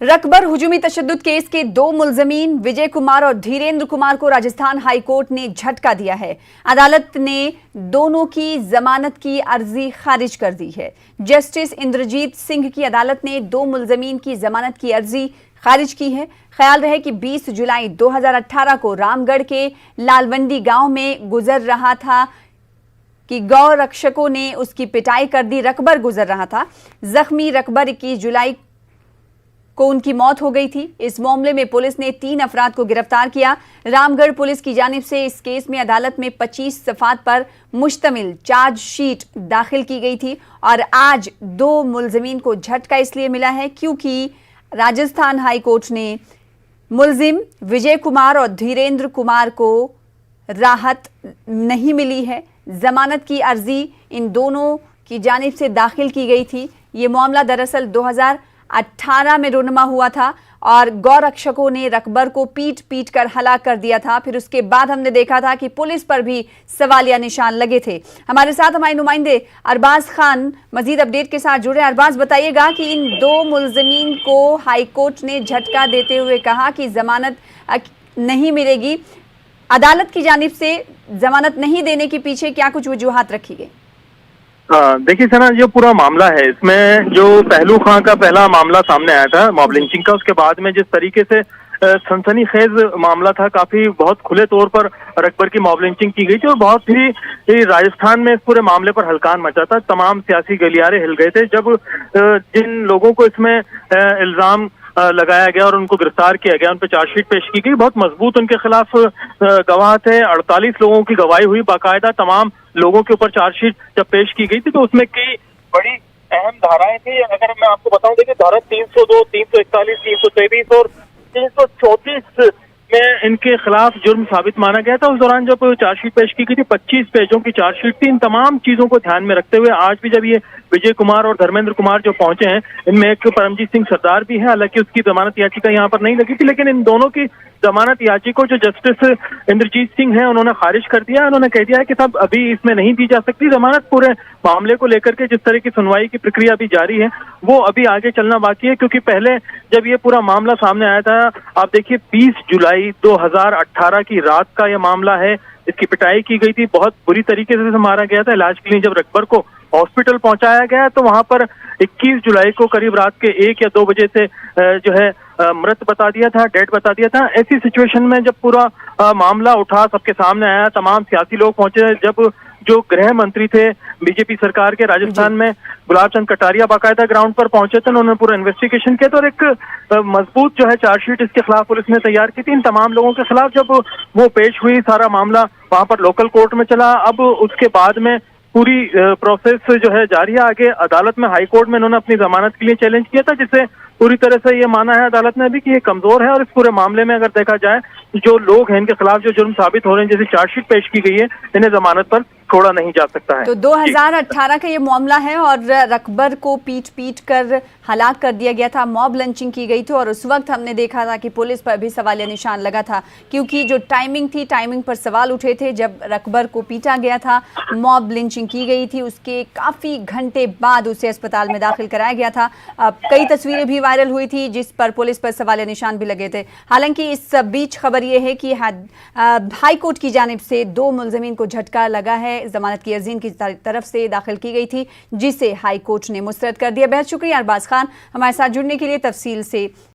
Rakbar हुजूमी तशद्दुद case के दो मुलजमीन विजय कुमार और धीरेन्द्र कुमार को राजस्थान हाई कोर्ट ने झटका दिया है। अदालत ने दोनों की जमानत की अर्जी खारिज कर दी है। जस्टिस इंद्रजीत सिंह की अदालत ने दो मुलजमीन की जमानत की अर्जी खारिज की है। ख्याल रहे कि 20 जुलाई 2018 को रामगढ़ के लालवंडी गांव में गुजर रहा था कि गौ रक्षकों ने उसकी पिटाई कर दी। रकबर गुजर रहा था। जख्मी रकबर 21 जुलाई को उनकी मौत हो गई थी। इस मामले में पुलिस ने 3 अफराद को गिरफ्तार किया। रामगढ़ पुलिस की जानिब से इस केस में अदालत में 25 सफ़ात पर मुश्तमिल चार्जशीट दाखिल की गई थी और आज दो मुलजमीन को झटका इसलिए मिला है क्योंकि राजस्थान हाई कोर्ट ने मुलजिम विजय कुमार और धीरेन्द्र कुमार को राहत नहीं मिली है। जमानत की अर्जी इन दोनों की जानिब से दाखिल की गई थी। ये मामला दरअसल 2018 में रुनमा हुआ था और गौ रक्षकों ने रकबर को पीट पीट कर हलाक कर दिया था। फिर उसके बाद हमने देखा था कि पुलिस पर भी सवालिया निशान लगे थे। हमारे साथ हमारे नुमाइंदे अरबाज खान मजीद अपडेट के साथ जुड़े। अरबाज, बताइएगा कि इन दो मुलजमीन को हाईकोर्ट ने झटका देते हुए कहा कि जमानत नहीं मिलेगी। अदालत की जानिब से जमानत नहीं देने के पीछे क्या कुछ वजूहात रखी गई? देखिए सना, जो पूरा मामला है इसमें जो पहलू खां का पहला मामला सामने आया था मॉब लिंचिंग का, उसके बाद में जिस तरीके से सनसनीखेज मामला था, काफी बहुत खुले तौर पर रकबर की मॉब लिंचिंग की गई थी और बहुत ही राजस्थान में इस पूरे मामले पर हलकान मचा था। तमाम सियासी गलियारे हिल गए थे जब जिन लोगों को इसमें इल्जाम लगाया गया और उनको गिरफ्तार किया गया, उन पर चार्जशीट पेश की गई। बहुत मजबूत उनके खिलाफ गवाह थे। 48 लोगों की गवाही हुई। बाकायदा तमाम लोगों के ऊपर चार्जशीट जब पेश की गई थी तो उसमें कई बड़ी अहम धाराएं थी। अगर मैं आपको बताऊं, देखिए धारा 302, 341, 323 और 334 में इनके खिलाफ जुर्म साबित माना गया था। उस दौरान जब चार्जशीट पेश की गई थी, 25 पेजों की चार्जशीट थी। इन तमाम चीजों को ध्यान में रखते हुए आज भी जब ये विजय कुमार और धर्मेंद्र कुमार जो पहुंचे हैं, इनमें एक परमजीत सिंह सरदार भी है, हालांकि उसकी जमानत याचिका यहाँ पर नहीं लगी थी, लेकिन इन दोनों की जमानत याचिका जो जस्टिस इंद्रजीत सिंह हैं उन्होंने खारिज कर दिया। उन्होंने कह दिया है कि साहब अभी इसमें नहीं दी जा सकती जमानत। पूरे मामले को लेकर के जिस तरह की सुनवाई की प्रक्रिया अभी जारी है वो अभी आगे चलना बाकी है, क्योंकि पहले जब ये पूरा मामला सामने आया था, आप देखिए 20 जुलाई 2018 की रात का ये मामला है। इसकी पिटाई की गई थी, बहुत बुरी तरीके से मारा गया था। इलाज के लिए जब रकबर को हॉस्पिटल पहुंचाया गया तो वहां पर 21 जुलाई को करीब रात के 1 या 2 बजे से जो है मृत बता दिया था, डेड बता दिया था। ऐसी सिचुएशन में जब पूरा मामला उठा, सबके सामने आया, तमाम सियासी लोग पहुंचे। जब जो गृह मंत्री थे बीजेपी सरकार के राजस्थान में, गुलाब चंद कटारिया, बाकायदा ग्राउंड पर पहुंचे थे। उन्होंने पूरा इन्वेस्टिगेशन किया था और एक मजबूत जो है चार्जशीट इसके खिलाफ पुलिस ने तैयार की थी। इन तमाम लोगों के खिलाफ जब वो पेश हुई, सारा मामला वहां पर लोकल कोर्ट में चला। अब उसके बाद में पूरी प्रोसेस जो है जारी है। आगे अदालत में, हाई कोर्ट में इन्होंने अपनी जमानत के लिए चैलेंज किया था, जिससे पूरी तरह से ये माना है अदालत ने भी कि ये कमजोर है और इस पूरे मामले में अगर देखा जाए जो लोग हैं इनके खिलाफ जो जुर्म साबित हो रहे हैं, जैसे चार्जशीट पेश की गई है, इन्हें जमानत पर छोड़ा नहीं जा सकता है। तो 2018 का ये मामला है और रकबर को पीट पीट कर हलाक कर दिया गया था। मॉब लंचिंग की गई थी और उस वक्त हमने देखा था कि पुलिस पर भी सवालिया निशान लगा था, क्योंकि जो टाइमिंग थी, टाइमिंग पर सवाल उठे थे। जब रकबर को पीटा गया था, मॉब लिंचिंग की गई थी, उसके काफ़ी घंटे बाद उसे अस्पताल में दाखिल कराया गया था। कई तस्वीरें भी वायरल हुई थी जिस पर पुलिस पर सवालिया निशान भी लगे थे। हालांकि इस बीच खबर यह है कि हाई कोर्ट की जानिब से दो मुलजमीन को झटका लगा है। जमानत की अर्जी की तरफ से दाखिल की गई थी, जिसे हाई कोर्ट ने मुस्तरद कर दिया। बेहद शुक्रिया अरबाज खान हमारे साथ जुड़ने के लिए, तफसील से